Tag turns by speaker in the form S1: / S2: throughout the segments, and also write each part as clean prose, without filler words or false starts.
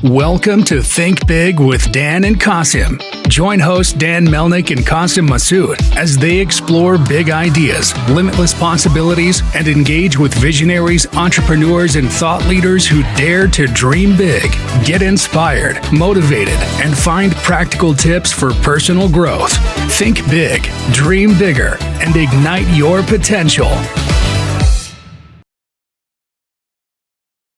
S1: Welcome to Think Big with Dan and Qasim. Join hosts Dan Melnick and Qasim Masood as they explore big ideas, limitless possibilities, and engage with visionaries, entrepreneurs, and thought leaders who dare to dream big, get inspired, motivated, and find practical tips for personal growth. Think big, dream bigger, and ignite your potential.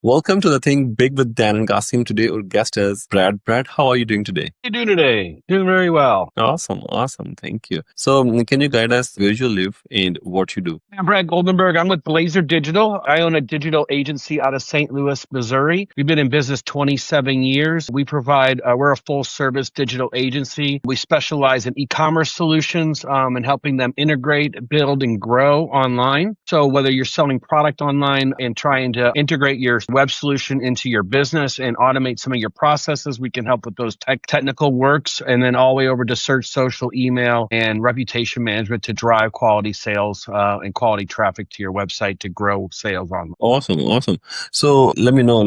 S2: Welcome to the Think Big with Dan and Qasim. Today, our guest is Brad. Brad, how are you doing today?
S3: How you doing today? Doing very well.
S2: Awesome. Thank you. So, can you guide us where you live and what you do?
S3: I'm Brad Goldenberg. I'm with Blazer Digital. I own a digital agency out of St. Louis, Missouri. We've been in business 27 years. We provide, we're a full service digital agency. We specialize in e-commerce solutions and helping them integrate, build, and grow online. So whether you're selling product online and trying to integrate your web solution into your business and automate some of your processes, we can help with those technical works, and then all the way over to search, social, email, and reputation management to drive quality sales and quality traffic to your website to grow sales online.
S2: Awesome. So let me know,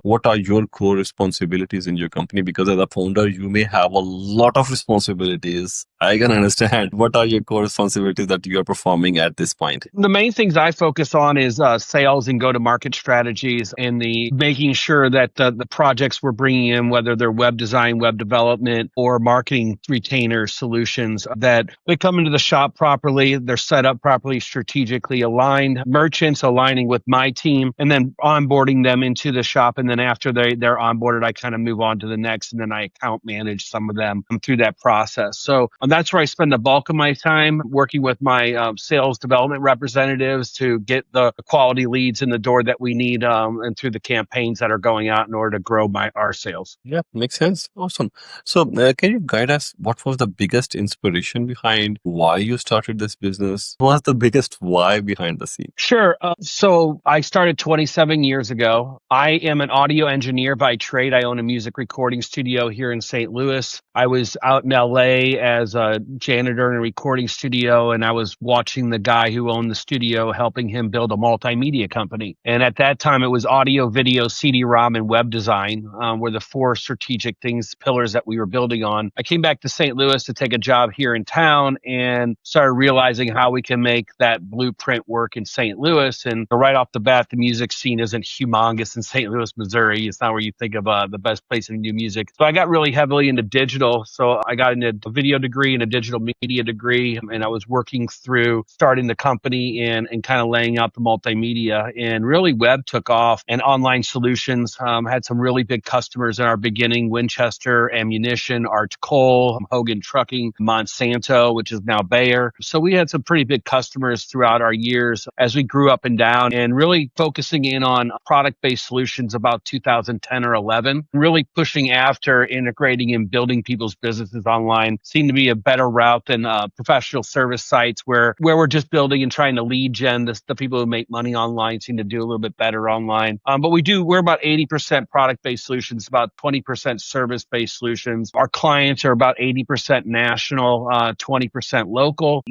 S2: what are your core responsibilities in your company? Because as a founder, you may have a lot of responsibilities. I can understand. What are your core responsibilities that you are performing at this point?
S3: The main things I focus on is sales and go-to-market strategies, and the making sure that the projects we're bringing in, whether they're web design, web development, or marketing retainer solutions, that they come into the shop properly, they're set up properly, strategically aligned, merchants aligning with my team, and then onboarding them into the shop. And then after they're onboarded, I kind of move on to the next, and then I account manage some of them through that process. So that's where I spend the bulk of my time, working with my sales development representatives to get the quality leads in the door that we need and through the campaigns that are going out in order to grow our sales.
S2: Yeah, makes sense. Awesome. So can you guide us? What was the biggest inspiration behind why you started this business? What was the biggest why behind the scene?
S3: Sure. So I started 27 years ago. I am an audio engineer by trade. I own a music recording studio here in St. Louis. I was out in LA as a janitor in a recording studio, and I was watching the guy who owned the studio, helping him build a multimedia company. And at that time, it was audio, video, CD-ROM, and web design were the four strategic pillars that we were building on. I came back to St. Louis to take a job here in town and started realizing how we can make that blueprint work in St. Louis. And right off the bat, the music scene isn't humongous in St. Louis, Missouri. It's not where you think of the best place to do music. So I got really heavily into digital. So I got into a video degree and a digital media degree, and I was working through starting the company and kind of laying out the multimedia. And really, web took off, and online solutions had some really big customers in our beginning: Winchester Ammunition, Arch Coal, Hogan Trucking, Monsanto, which is now Bayer. So we had some pretty big customers throughout our years as we grew up and down, and really focusing in on product-based solutions about 2010 or 11, really pushing after integrating and building people's businesses online seemed to be a better route than professional service sites where we're just building and trying to lead gen. The people who make money online seem to do a little bit better online. But we're about 80% product-based solutions, about 20% service-based solutions. Our clients are about 80% national, 20% local.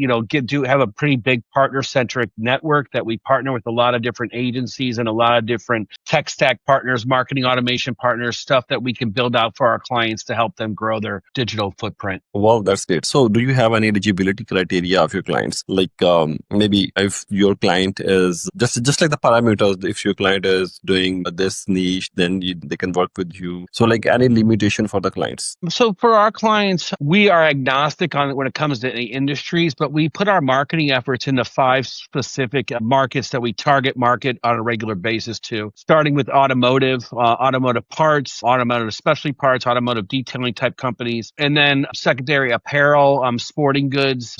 S3: Have a pretty big partner-centric network that we partner with a lot of different agencies and a lot of different tech stack partners, marketing automation partners, stuff that we can build out for our clients to help them grow their digital footprint.
S2: Wow, that's great. So do you have any eligibility criteria of your clients? Maybe if your client is just like the parameters, if your client is doing this niche, then they can work with you. So any limitation for the clients?
S3: So for our clients, we are agnostic on when it comes to any industries, but we put our marketing efforts into 5 specific markets that we target market on a regular basis to, starting with automotive parts, automotive specialty parts, automotive detailing type companies, and then secondary apparel, sporting goods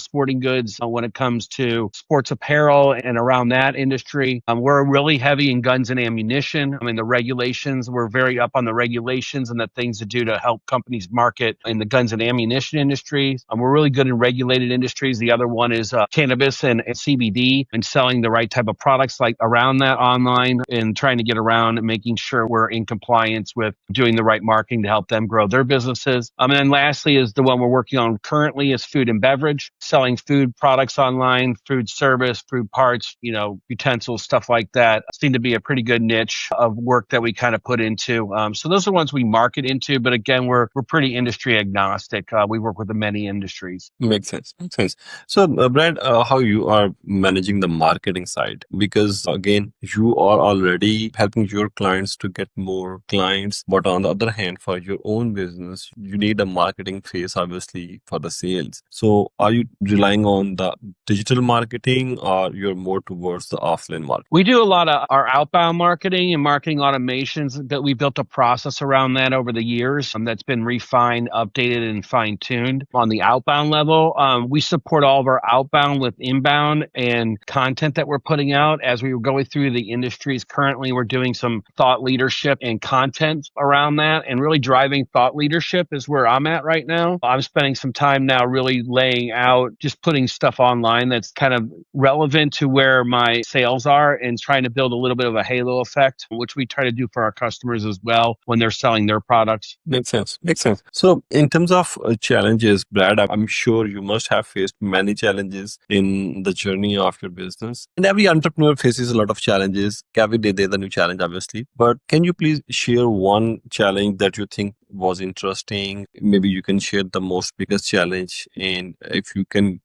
S3: when it comes to sports apparel and around that industry. We're really heavy in guns and ammunition. The regulations, we're very up on the regulations and the things to do to help companies market in the guns and ammunition industry. We're really good in regulated industries. The other one is cannabis and CBD, and selling the right type of products like around that online, and trying to get around and making sure we're in compliance with doing the right marketing to help them grow their businesses. And then lastly is the one we're working on currently is food and beverage, selling food products online, food service, food parts, utensils, stuff like that. Seem to be a pretty good niche niche of work that we kind of put into. So those are ones we market into, but again, we're pretty industry agnostic. We work with many industries.
S2: Makes sense. Makes sense. So, Brad, how you are managing the marketing side? Because again, you are already helping your clients to get more clients, but on the other hand, for your own business, you need a marketing phase, obviously, for the sales. So, are you relying on the digital marketing, or you're more towards the offline market?
S3: We do a lot of our outbound marketing and marketing automations that we built a process around that over the years that's been refined, updated, and fine tuned. On the outbound level, we support all of our outbound with inbound and content that we're putting out as we were going through the industries. Currently, we're doing some thought leadership and content around that, and really driving thought leadership is where I'm at right now. I'm spending some time now really laying out, just putting stuff online that's kind of relevant to where my sales are and trying to build a little bit of a halo effect, which we try to do for our customers as well when they're selling their products.
S2: Makes sense. Makes sense. So, in terms of challenges, Brad, I'm sure you must have faced many challenges in the journey of your business. And every entrepreneur faces a lot of challenges. Every day there's a new challenge, obviously. But can you please share one challenge that you think was interesting? Maybe you can share the most biggest challenge, and if you can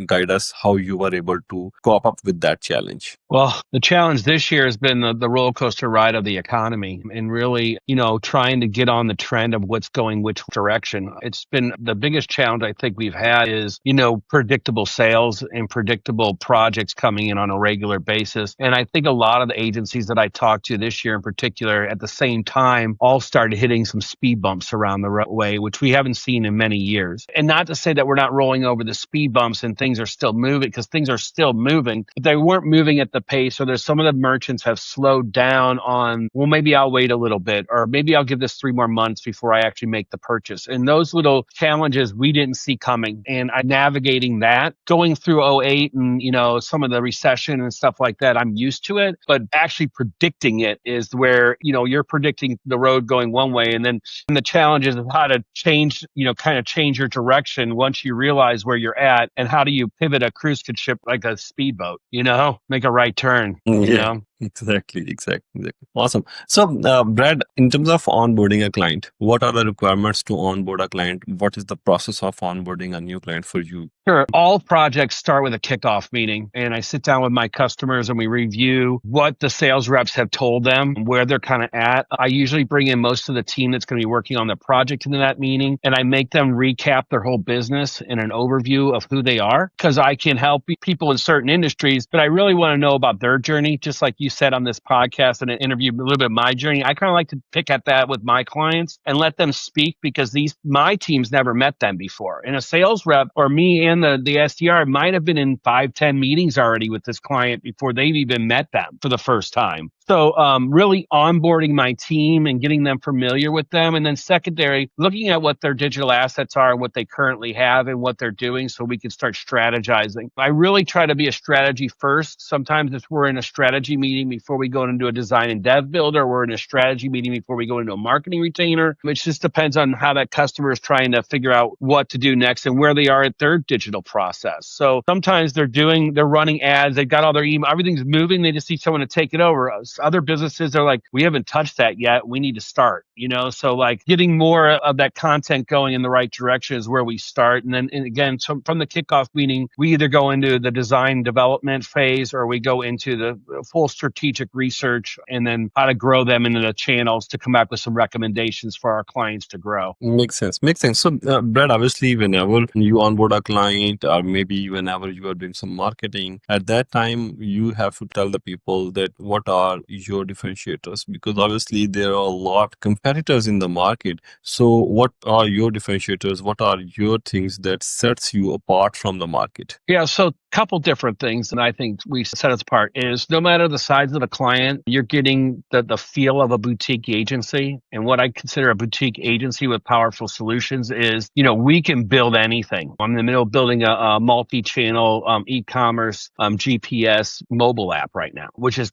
S2: guide us how you were able to cope up with that challenge.
S3: Well, the challenge this year has been the roller coaster ride of the economy and really, trying to get on the trend of what's going which direction. It's been the biggest challenge I think we've had is, predictable sales and predictable projects coming in on a regular basis. And I think a lot of the agencies that I talked to this year in particular at the same time all started hitting some speed bumps around the way, which we haven't seen in many years. And not to say that we're not rolling over the speed bumps and things are still moving, because things are still moving, but they weren't moving at the pace, or there's some of the merchants have slowed down on, well, maybe I'll wait a little bit, or maybe I'll give this 3 more months before I actually make the purchase. And those little challenges we didn't see coming. And I'm navigating that, going through '08 and, some of the recession and stuff like that, I'm used to it, but actually predicting it is where, you're predicting the road going one way. And then the challenge is how to change, kind of change your direction once you realize where you're at, and how do you pivot a cruise ship like a speedboat, make a right turn,
S2: Yeah. Exactly. Awesome. So, Brad, in terms of onboarding a client, what are the requirements to onboard a client? What is the process of onboarding a new client for you?
S3: Sure. All projects start with a kickoff meeting, and I sit down with my customers and we review what the sales reps have told them, where they're kind of at. I usually bring in most of the team that's going to be working on the project into that meeting, and I make them recap their whole business in an overview of who they are, because I can help people in certain industries, but I really want to know about their journey, just like you said on this podcast and an interview, a little bit of my journey. I kind of like to pick at that with my clients and let them speak, because my teams never met them before. And a sales rep or me and the SDR might have been in 5-10 meetings already with this client before they've even met them for the first time. So really onboarding my team and getting them familiar with them. And then secondary, looking at what their digital assets are and what they currently have and what they're doing, so we can start strategizing. I really try to be a strategy first. Sometimes if we're in a strategy meeting before we go into a design and dev builder, we're in a strategy meeting before we go into a marketing retainer, which just depends on how that customer is trying to figure out what to do next and where they are at their digital process. So sometimes they're running ads, they've got all their email, everything's moving, they just need someone to take it over. Other businesses are like, we haven't touched that yet, we need to start, so like getting more of that content going in the right direction is where we start. And then again, so from the kickoff meeting, we either go into the design development phase, or we go into the full strategic research, and then how to grow them into the channels to come back with some recommendations for our clients to grow.
S2: Makes sense. So, Brad, obviously, whenever you onboard a client, or maybe whenever you are doing some marketing, at that time, you have to tell the people that what are your differentiators, because obviously there are a lot of competitors in the market. So what are your differentiators? What are your things that sets you apart from the market?
S3: Yeah, so couple different things that I think we set us apart is, no matter the size of the client, you're getting the feel of a boutique agency. And what I consider a boutique agency with powerful solutions is, we can build anything. I'm in the middle of building a multi-channel e-commerce GPS mobile app right now, which is,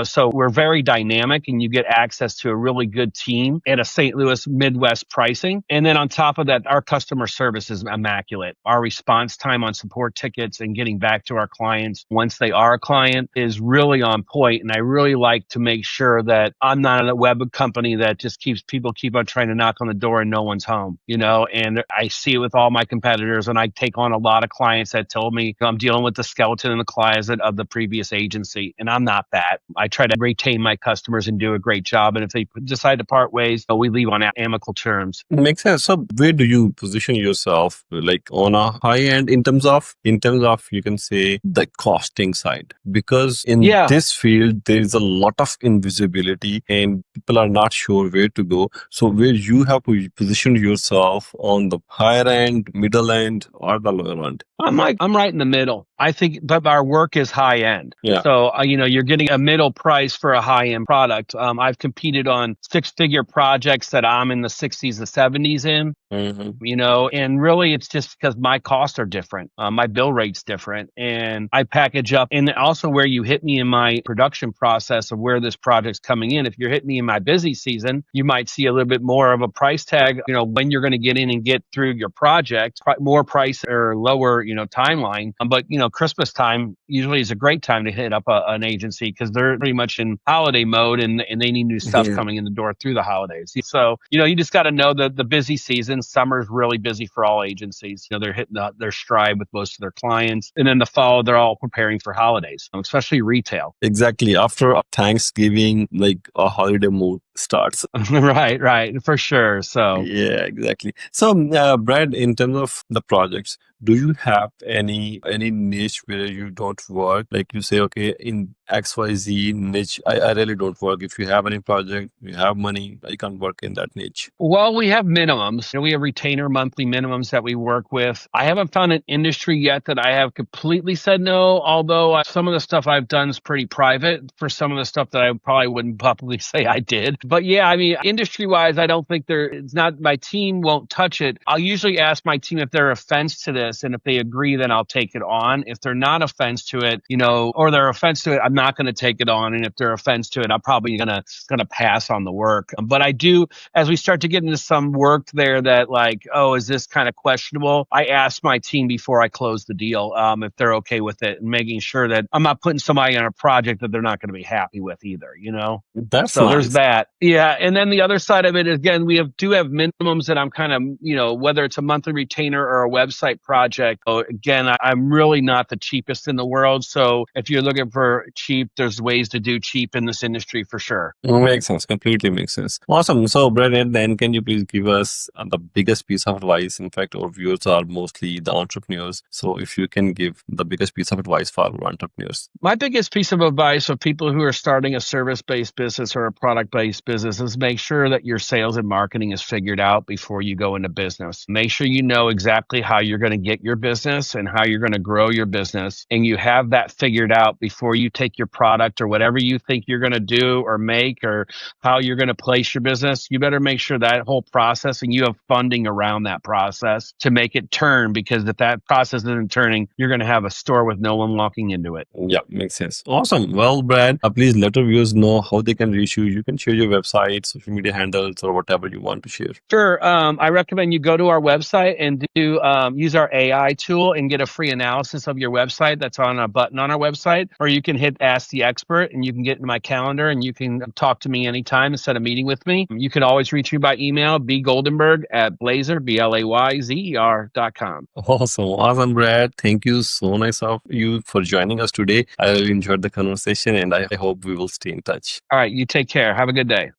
S3: so we're very dynamic and you get access to a really good team at a St. Louis Midwest pricing. And then on top of that, our customer service is immaculate. Our response time on support tickets and getting back to our clients once they are a client is really on point. And I really like to make sure that I'm not a web company that just keep on trying to knock on the door and no one's home, and I see it with all my competitors, and I take on a lot of clients that told me I'm dealing with the skeleton in the closet of the previous agency, and I'm not that. I try to retain my customers and do a great job, and if they decide to part ways, we leave on amicable terms.
S2: Makes sense. So where do you position yourself, like on a high end in terms of you can say the costing side? Because in this field there is a lot of invisibility and people are not sure where to go. So where you have to position yourself on the higher end, middle end, or the lower end?
S3: I'm right in the middle. I think, but our work is high end.
S2: Yeah.
S3: So, you're getting a middle price for a high end product. I've competed on 6-figure projects that I'm in the 60s to 70s in. And really it's just because my costs are different. My bill rate's different, and I package up. And also where you hit me in my production process of where this project's coming in. If you're hitting me in my busy season, you might see a little bit more of a price tag, when you're going to get in and get through your project, more price or lower, timeline. But, Christmas time usually is a great time to hit up an agency because they're pretty much in holiday mode and they need new stuff coming in the door through the holidays. So, you just got to know that the busy season, summer's really busy for all agencies. They're hitting their stride with most of their clients. And then the fall, they're all preparing for holidays, especially retail.
S2: Exactly. After Thanksgiving, like a holiday mood starts.
S3: Right. For sure. So
S2: yeah, exactly. So Brad, in terms of the projects, do you have any niche where you don't work? Like you say, okay, in XYZ niche, I really don't work. If you have any project, you have money, I can't work in that niche.
S3: Well, we have minimums. We have retainer monthly minimums that we work with. I haven't found an industry yet that I have completely said no, although some of the stuff I've done is pretty private for some of the stuff that I probably wouldn't publicly say I did. But yeah, industry-wise, I don't think it's not, my team won't touch it. I'll usually ask my team if they're offense to this, and if they agree, then I'll take it on. If they're not offense to it, or they're offense to it, I'm not going to take it on. And if they're offense to it, I'm probably gonna pass on the work. But I do, as we start to get into some work there that like, oh, is this kind of questionable? I ask my team before I close the deal if they're okay with it, and making sure that I'm not putting somebody on a project that they're not going to be happy with either.
S2: That's
S3: so
S2: nice.
S3: There's that. Yeah, and then the other side of it, again, we do have minimums that I'm kind of, whether it's a monthly retainer or a website project. Again, I'm really not the cheapest in the world. So if you're looking for cheap, there's ways to do cheap in this industry for sure.
S2: Makes sense. Completely makes sense. Awesome. So Brad, and then can you please give us the biggest piece of advice? In fact, our viewers are mostly the entrepreneurs. So if you can give the biggest piece of advice for our entrepreneurs.
S3: My biggest piece of advice for people who are starting a service-based business or a product-based business is make sure that your sales and marketing is figured out before you go into business. Make sure you know exactly how you're going to get your business and how you're going to grow your business. And you have that figured out before you take your product or whatever you think you're going to do or make or how you're going to place your business. You better make sure that whole process and you have funding around that process to make it turn, because if that process isn't turning, you're going to have a store with no one walking into it.
S2: Yeah, makes sense. Awesome. Well, Brad, please let our viewers know how they can reach you. You can share your website, social media handles, or whatever you want to share.
S3: Sure. I recommend you go to our website and use our AI tool and get a free analysis of your website. That's on a button on our website, or you can hit Ask the Expert and you can get in my calendar and you can talk to me anytime and set a meeting with me. You can always reach me by email, bgoldenberg@blazer, BLAYZER.com.
S2: Awesome, Brad. Thank you so nice of you for joining us today. I really enjoyed the conversation and I hope we will stay in touch.
S3: All right. You take care. Have a good day.